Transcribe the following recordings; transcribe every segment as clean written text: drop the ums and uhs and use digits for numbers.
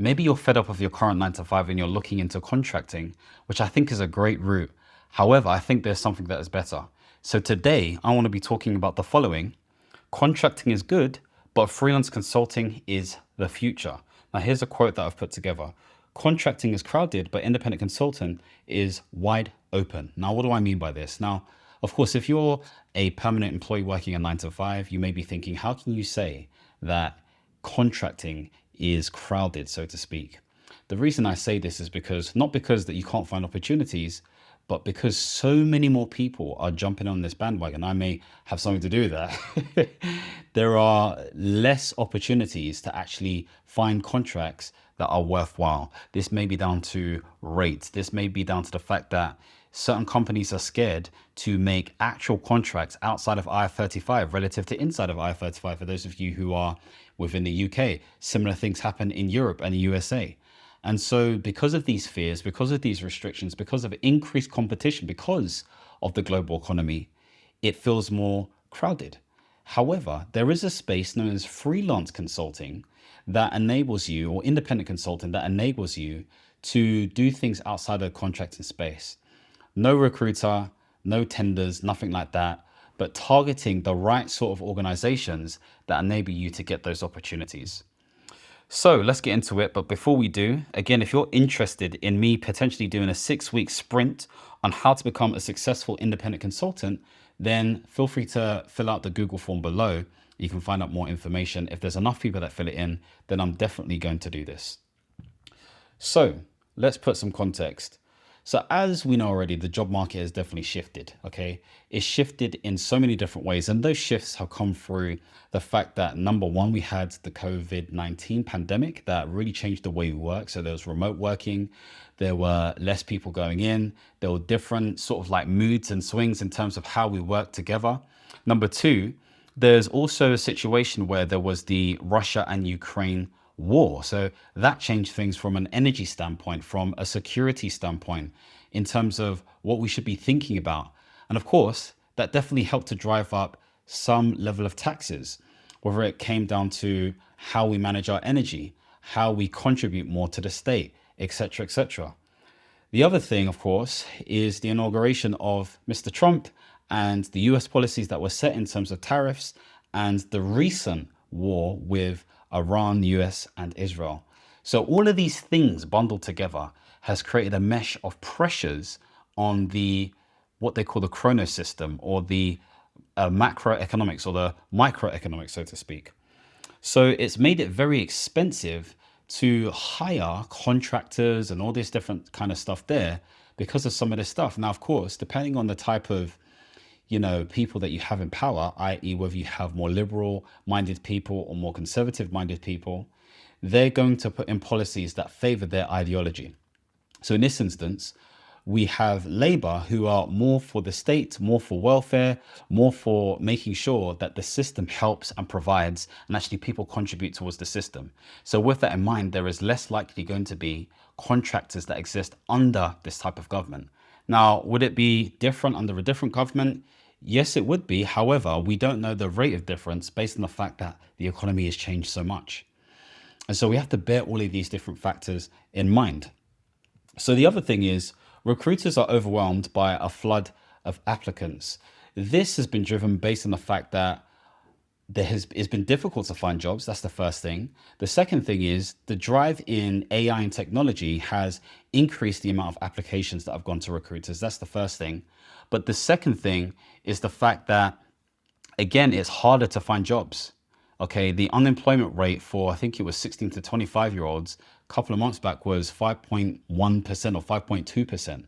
Maybe you're fed up of your current 9 to 5 and you're looking into contracting, which I think is a great route. However, I think there's something that is better. So today I want to be talking about the following. Contracting is good, but freelance consulting is the future. Now, here's a quote that I've put together. Contracting is crowded, but independent consultant is wide open. Now, what do I mean by this? Now, of course, if you're a permanent employee working a 9 to 5, you may be thinking, how can you say that contracting is crowded, so to speak? The reason I say this is because not because that you can't find opportunities, but because so many more people are jumping on this bandwagon. I may have something to do with that. There are less opportunities to actually find contracts that are worthwhile. This may be down to rates. This may be down to the fact that certain companies are scared to make actual contracts outside of IR35 relative to inside of IR35. For those of you who are within the UK, similar things happen in Europe and the USA. And so because of these fears, because of these restrictions, because of increased competition, because of the global economy, it feels more crowded. However, there is a space known as freelance consulting that enables you, or independent consulting that enables you to do things outside of contracting space. No recruiter, no tenders, nothing like that, but targeting the right sort of organizations that enable you to get those opportunities. So let's get into it. But before we do, again, if you're interested in me potentially doing a 6-week sprint on how to become a successful independent consultant, then feel free to fill out the Google form below. You can find out more information. If there's enough people that fill it in, then I'm definitely going to do this. So let's put some context. So as we know already, the job market has definitely shifted, okay? It's shifted in so many different ways. And those shifts have come through the fact that, number one, we had the COVID-19 pandemic that really changed the way we work. So there was remote working, there were less people going in, there were different sort of like moods and swings in terms of how we work together. Number two, there's also a situation where there was the Russia and Ukraine war. So that changed things from an energy standpoint, from a security standpoint, in terms of what we should be thinking about. And of course, that definitely helped to drive up some level of taxes, whether it came down to how we manage our energy, how we contribute more to the state, etc., etc. The other thing, of course, is the inauguration of Mr. Trump and the US policies that were set in terms of tariffs and the recent war with Iran, US, and Israel. So all of these things bundled together has created a mesh of pressures on the what they call the chrono system, or the macroeconomics, or the microeconomics, so to speak. So it's made it very expensive to hire contractors and all this different kind of stuff there because of some of this stuff. Now, of course, depending on the type of people that you have in power, i.e. whether you have more liberal minded people or more conservative minded people, they're going to put in policies that favor their ideology. So in this instance, we have Labour, who are more for the state, more for welfare, more for making sure that the system helps and provides, and actually people contribute towards the system. So with that in mind, there is less likely going to be contractors that exist under this type of government. Now, would it be different under a different government? Yes, it would be. However, we don't know the rate of difference based on the fact that the economy has changed so much. And so we have to bear all of these different factors in mind. So the other thing is, recruiters are overwhelmed by a flood of applicants. This has been driven based on the fact that it's been difficult to find jobs. That's the first thing. The second thing is the drive in AI and technology has increased the amount of applications that have gone to recruiters. That's the first thing. But the second thing is the fact that, again, it's harder to find jobs. Okay, the unemployment rate for, I think it was 16 to 25 year olds a couple of months back was 5.1% or 5.2%.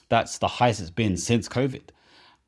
That's the highest it's been since COVID.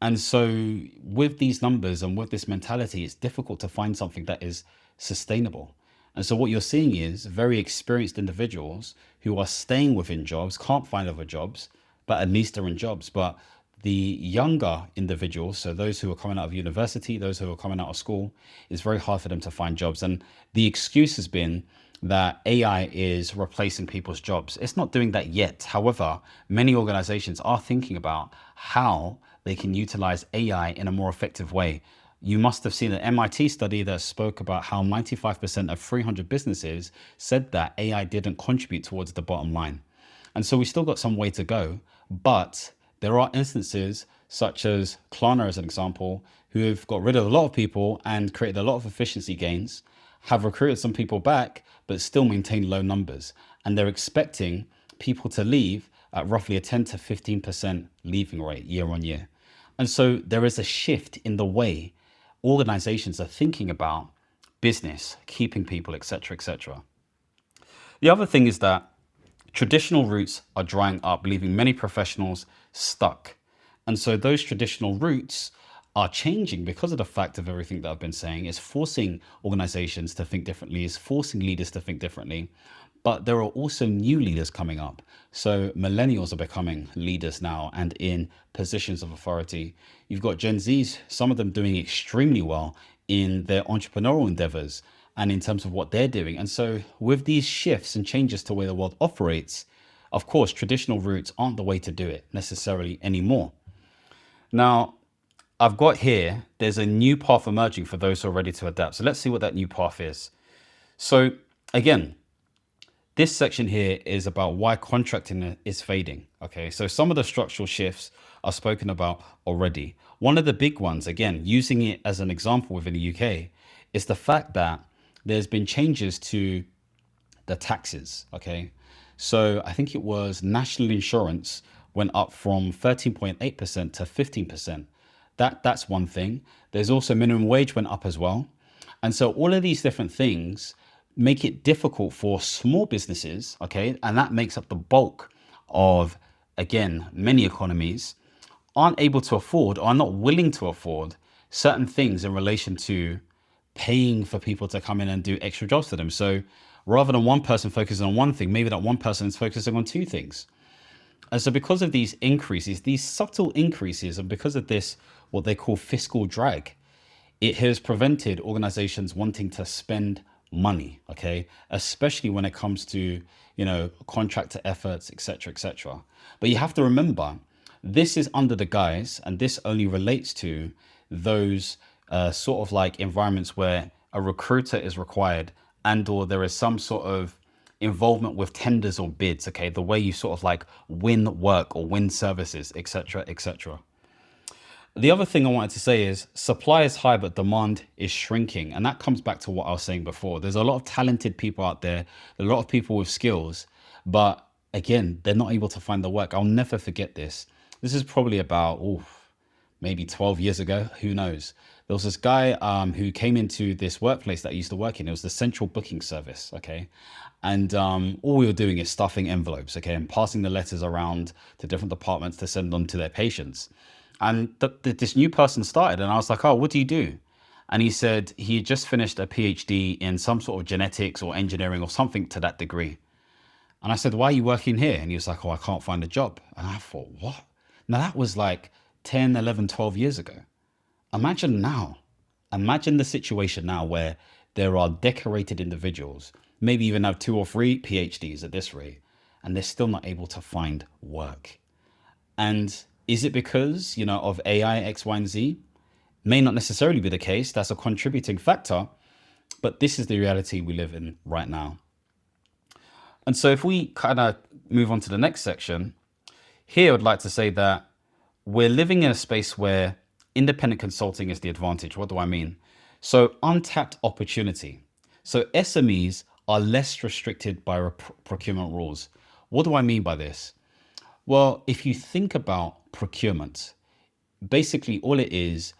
And so with these numbers and with this mentality, it's difficult to find something that is sustainable. And so what you're seeing is very experienced individuals who are staying within jobs, can't find other jobs, but at least they're in jobs. But the younger individuals, so those who are coming out of university, those who are coming out of school, it's very hard for them to find jobs. And the excuse has been that AI is replacing people's jobs. It's not doing that yet. However, many organizations are thinking about how they can utilize AI in a more effective way. you must have seen an MIT study that spoke about how 95% of 300 businesses said that AI didn't contribute towards the bottom line. And so we still got some way to go, but there are instances such as Klarna, as an example, who have got rid of a lot of people and created a lot of efficiency gains, have recruited some people back, but still maintain low numbers. And they're expecting people to leave at roughly a 10 to 15% leaving rate year on year. And so there is a shift in the way organizations are thinking about business, keeping people, etc., etc. The other thing is that traditional routes are drying up, leaving many professionals stuck. And so those traditional routes are changing because of the fact of everything that I've been saying. Is forcing organizations to think differently, is forcing leaders to think differently. But there are also new leaders coming up. So millennials are becoming leaders now and in positions of authority. You've got Gen Zs, some of them doing extremely well in their entrepreneurial endeavors and in terms of what they're doing. And so with these shifts and changes to the way the world operates, of course, traditional routes aren't the way to do it necessarily anymore. Now, I've got here, there's a new path emerging for those who are ready to adapt. So let's see what that new path is. So again, this section here is about why contracting is fading. Okay, so some of the structural shifts are spoken about already. One of the big ones, again, using it as an example within the UK, is the fact that there's been changes to the taxes. Okay, so I think it was national insurance went up from 13.8% to 15%. That's one thing. There's also minimum wage went up as well. And so all of these different things make it difficult for small businesses, okay? And that makes up the bulk of, again, many economies aren't able to afford or are not willing to afford certain things in relation to paying for people to come in and do extra jobs for them. So rather than one person focusing on one thing, maybe that one person is focusing on two things. And so because of these increases, these subtle increases, and because of this, what they call fiscal drag, it has prevented organizations wanting to spend money, okay, especially when it comes to, contractor efforts, etc., etc. But you have to remember, this is under the guise, and this only relates to those sort of like environments where a recruiter is required and or there is some sort of involvement with tenders or bids, okay, the way you sort of like win work or win services, etc., etc. The other thing I wanted to say is supply is high, but demand is shrinking. And that comes back to what I was saying before. There's a lot of talented people out there, a lot of people with skills, but again, they're not able to find the work. I'll never forget this. This is probably about, maybe 12 years ago, who knows? There was this guy who came into this workplace that I used to work in. It was the central booking service, okay? And all we were doing is stuffing envelopes, okay, and passing the letters around to different departments to send on to their patients. And this new person started, and I was like, oh, what do you do? And he said he had just finished a PhD in some sort of genetics or engineering or something to that degree. And I said, why are you working here? And he was like, oh, I can't find a job. And I thought, what? Now that was like 10, 11, 12 years ago. Imagine now. Imagine the situation now where there are decorated individuals, maybe even have 2 or 3 PhDs at this rate, and they're still not able to find work. And is it because, of AI, X, Y, and Z? May not necessarily be the case. That's a contributing factor, but this is the reality we live in right now. And so if we kind of move on to the next section, here I'd like to say that we're living in a space where independent consulting is the advantage. What do I mean? So untapped opportunity. So SMEs are less restricted by procurement rules. What do I mean by this? Well, if you think about procurement, basically all it is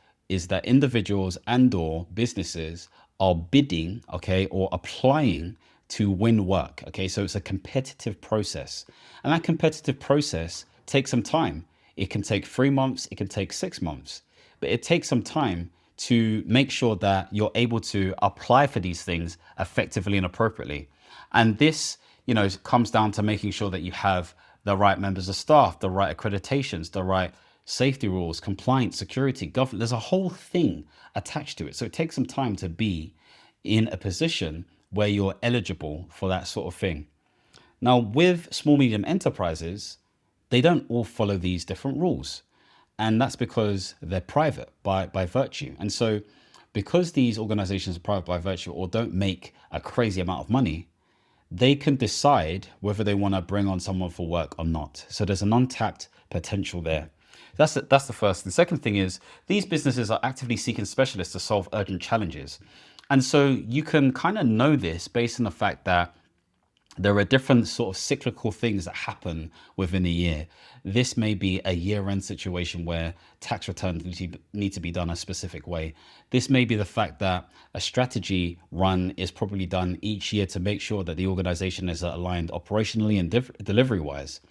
that individuals and or businesses are bidding, okay, or applying to win work, okay? So it's a competitive process. And that competitive process takes some time. It can take 3 months, it can take 6 months, but it takes some time to make sure that you're able to apply for these things effectively and appropriately. And this, comes down to making sure that you have the right members of staff, the right accreditations, the right safety rules, compliance, security, government. There's a whole thing attached to it. So it takes some time to be in a position where you're eligible for that sort of thing. Now, with small, medium enterprises, they don't all follow these different rules. And that's because they're private by virtue. And so because these organizations are private by virtue or don't make a crazy amount of money, they can decide whether they want to bring on someone for work or not. So there's an untapped potential there. That's the first. The second thing is these businesses are actively seeking specialists to solve urgent challenges. And so you can kind of know this based on the fact that there are different sort of cyclical things that happen within a year. This may be a year-end situation where tax returns need to be done a specific way. This may be the fact that a strategy run is probably done each year to make sure that the organization is aligned operationally and delivery-wise.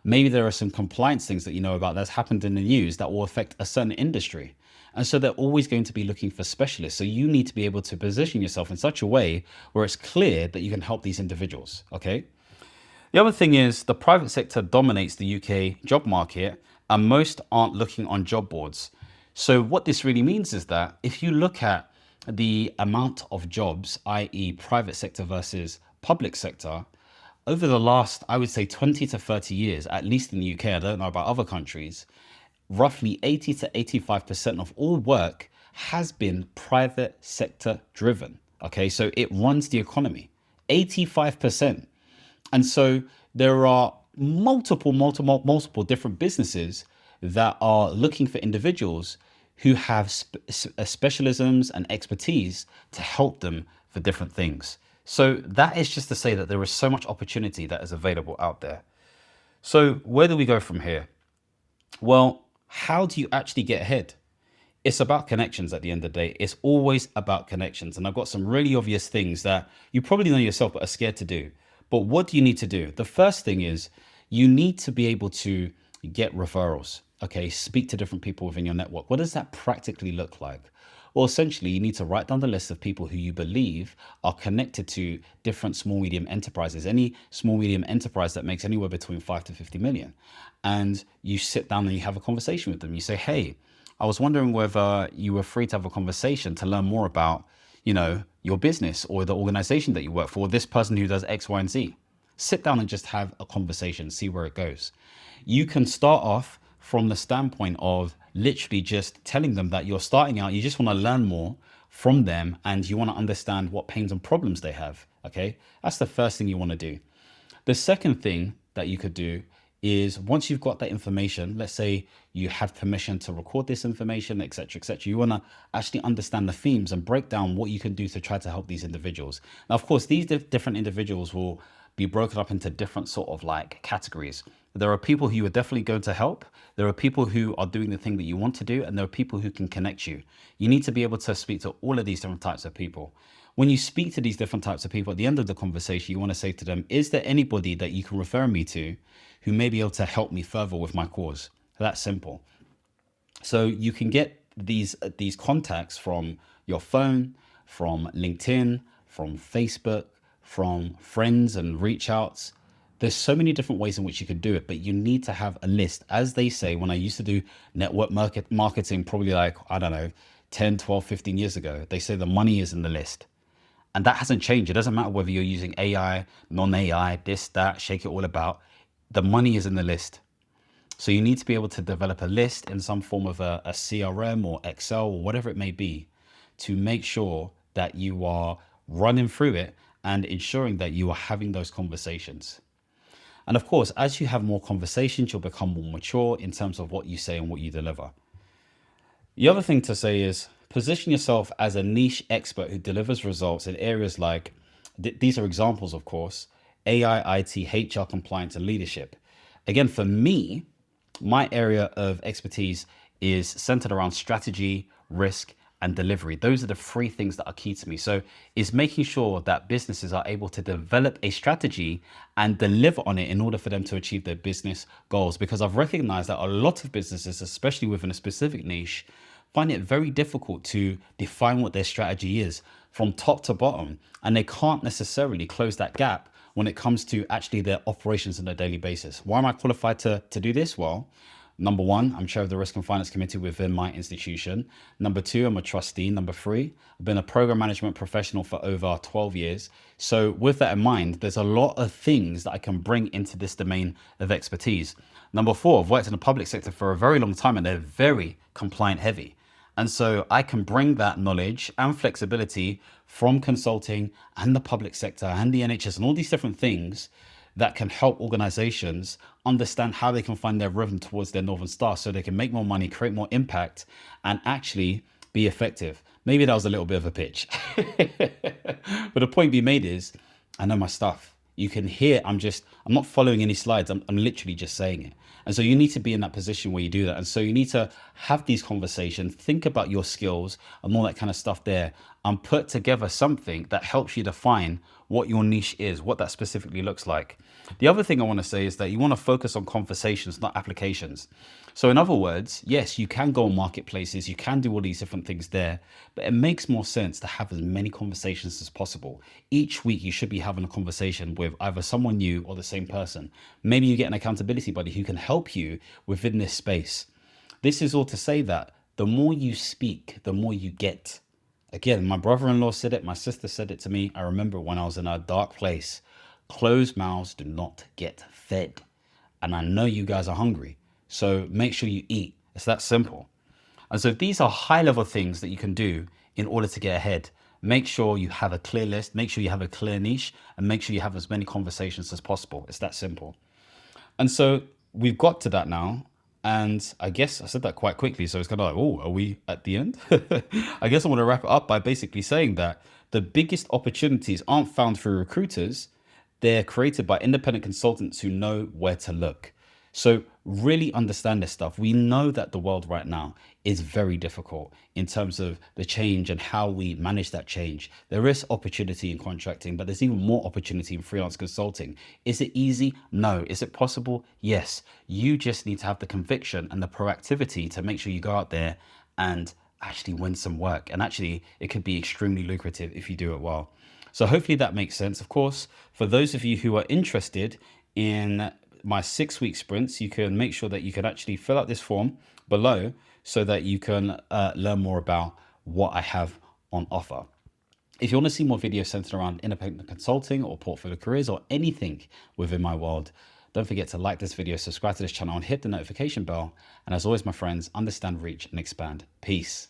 Maybe there are some compliance things that you know about that's happened in the news that will affect a certain industry. And so they're always going to be looking for specialists. So you need to be able to position yourself in such a way where it's clear that you can help these individuals. Okay. The other thing is the private sector dominates the UK job market and most aren't looking on job boards. So what this really means is that if you look at the amount of jobs, i.e. private sector versus public sector, over the last, I would say 20 to 30 years, at least in the UK, I don't know about other countries, roughly 80 to 85% of all work has been private sector driven. Okay, so it runs the economy, 85%. And so there are multiple different businesses that are looking for individuals who have specialisms and expertise to help them for different things. So that is just to say that there is so much opportunity that is available out there. So where do we go from here? Well, how do you actually get ahead? It's about connections at the end of the day. It's always about connections. And I've got some really obvious things that you probably know yourself but are scared to do. But what do you need to do? The first thing is you need to be able to get referrals. Okay, speak to different people within your network. What does that practically look like? Well, essentially, you need to write down the list of people who you believe are connected to different small, medium enterprises, any small, medium enterprise that makes anywhere between 5 to 50 million. And you sit down and you have a conversation with them. You say, hey, I was wondering whether you were free to have a conversation to learn more about, your business or the organization that you work for, this person who does X, Y, and Z. Sit down and just have a conversation, see where it goes. You can start off from the standpoint of literally just telling them that you're starting out, you just want to learn more from them and you want to understand what pains and problems they have. Okay, that's the first thing you want to do. The second thing that you could do is once you've got that information, let's say you have permission to record this information, etc., etc. You want to actually understand the themes and break down what you can do to try to help these individuals. Now, of course, these different individuals will be broken up into different sort of like categories. There are people who you are definitely going to help. There are people who are doing the thing that you want to do, and there are people who can connect you. You need to be able to speak to all of these different types of people. When you speak to these different types of people at the end of the conversation, you want to say to them, is there anybody that you can refer me to who may be able to help me further with my cause? That's simple. So you can get these contacts from your phone, from LinkedIn, from Facebook, from friends and reach outs. There's so many different ways in which you could do it, but you need to have a list. As they say, when I used to do network marketing, probably like, I don't know, 10, 12, 15 years ago, they say the money is in the list. And that hasn't changed. It doesn't matter whether you're using AI, non-AI, this, that, shake it all about. The money is in the list. So you need to be able to develop a list in some form of a CRM or Excel or whatever it may be to make sure that you are running through it and ensuring that you are having those conversations. And of course, as you have more conversations, you'll become more mature in terms of what you say and what you deliver. The other thing to say is position yourself as a niche expert who delivers results in areas like, these are examples, of course, AI, IT, HR, compliance, and leadership. Again, for me, my area of expertise is centered around strategy, risk, and delivery. Those are the three things that are key to me. So is making sure that businesses are able to develop a strategy and deliver on it in order for them to achieve their business goals. Because I've recognized that a lot of businesses, especially within a specific niche, find it very difficult to define what their strategy is from top to bottom. And they can't necessarily close that gap when it comes to actually their operations on a daily basis. Why am I qualified to do this? Well, Number one, I'm chair of the Risk and Finance Committee within my institution. Number two, I'm a trustee. Number three, I've been a program management professional for over 12 years. So with that in mind, there's a lot of things that I can bring into this domain of expertise. Number four, I've worked in the public sector for a very long time and they're very compliant heavy. And so I can bring that knowledge and flexibility from consulting and the public sector and the NHS and all these different things that can help organizations understand how they can find their rhythm towards their Northern Star so they can make more money, create more impact, and actually be effective. Maybe that was a little bit of a pitch. But the point being made is, I know my stuff. You can hear, I'm not following any slides. I'm literally just saying it. And so you need to be in that position where you do that. And so you need to have these conversations, think about your skills and all that kind of stuff there, and put together something that helps you define what your niche is, what that specifically looks like. The other thing I want to say is that you want to focus on conversations, not applications. So in other words, yes, you can go on marketplaces, you can do all these different things there, but it makes more sense to have as many conversations as possible. Each week you should be having a conversation with either someone new or the same person. Maybe you get an accountability buddy who can help you within this space. This is all to say that the more you speak, the more you get. Again, my brother-in-law said it, my sister said it to me. I remember when I was in a dark place. Closed mouths do not get fed. And I know you guys are hungry. So make sure you eat. It's that simple. And so these are high-level things that you can do in order to get ahead. Make sure you have a clear list, make sure you have a clear niche, and make sure you have as many conversations as possible. It's that simple. And so we've got to that now. And I guess I said that quite quickly. So it's kind of like, oh, are we at the end? I guess I want to wrap it up by basically saying that the biggest opportunities aren't found through recruiters. They're created by independent consultants who know where to look. So really understand this stuff. We know that the world right now is very difficult in terms of the change and how we manage that change. There is opportunity in contracting, but there's even more opportunity in freelance consulting. Is it easy? No. Is it possible? Yes. You just need to have the conviction and the proactivity to make sure you go out there and actually win some work. And actually, it could be extremely lucrative if you do it well. So hopefully that makes sense. Of course, for those of you who are interested in my 6-week sprints, you can make sure that you can actually fill out this form below so that you can learn more about what I have on offer. If you want to see more videos centered around independent consulting or portfolio careers or anything within my world, don't forget to like this video, subscribe to this channel and hit the notification bell. And as always, my friends, understand, reach and expand. Peace.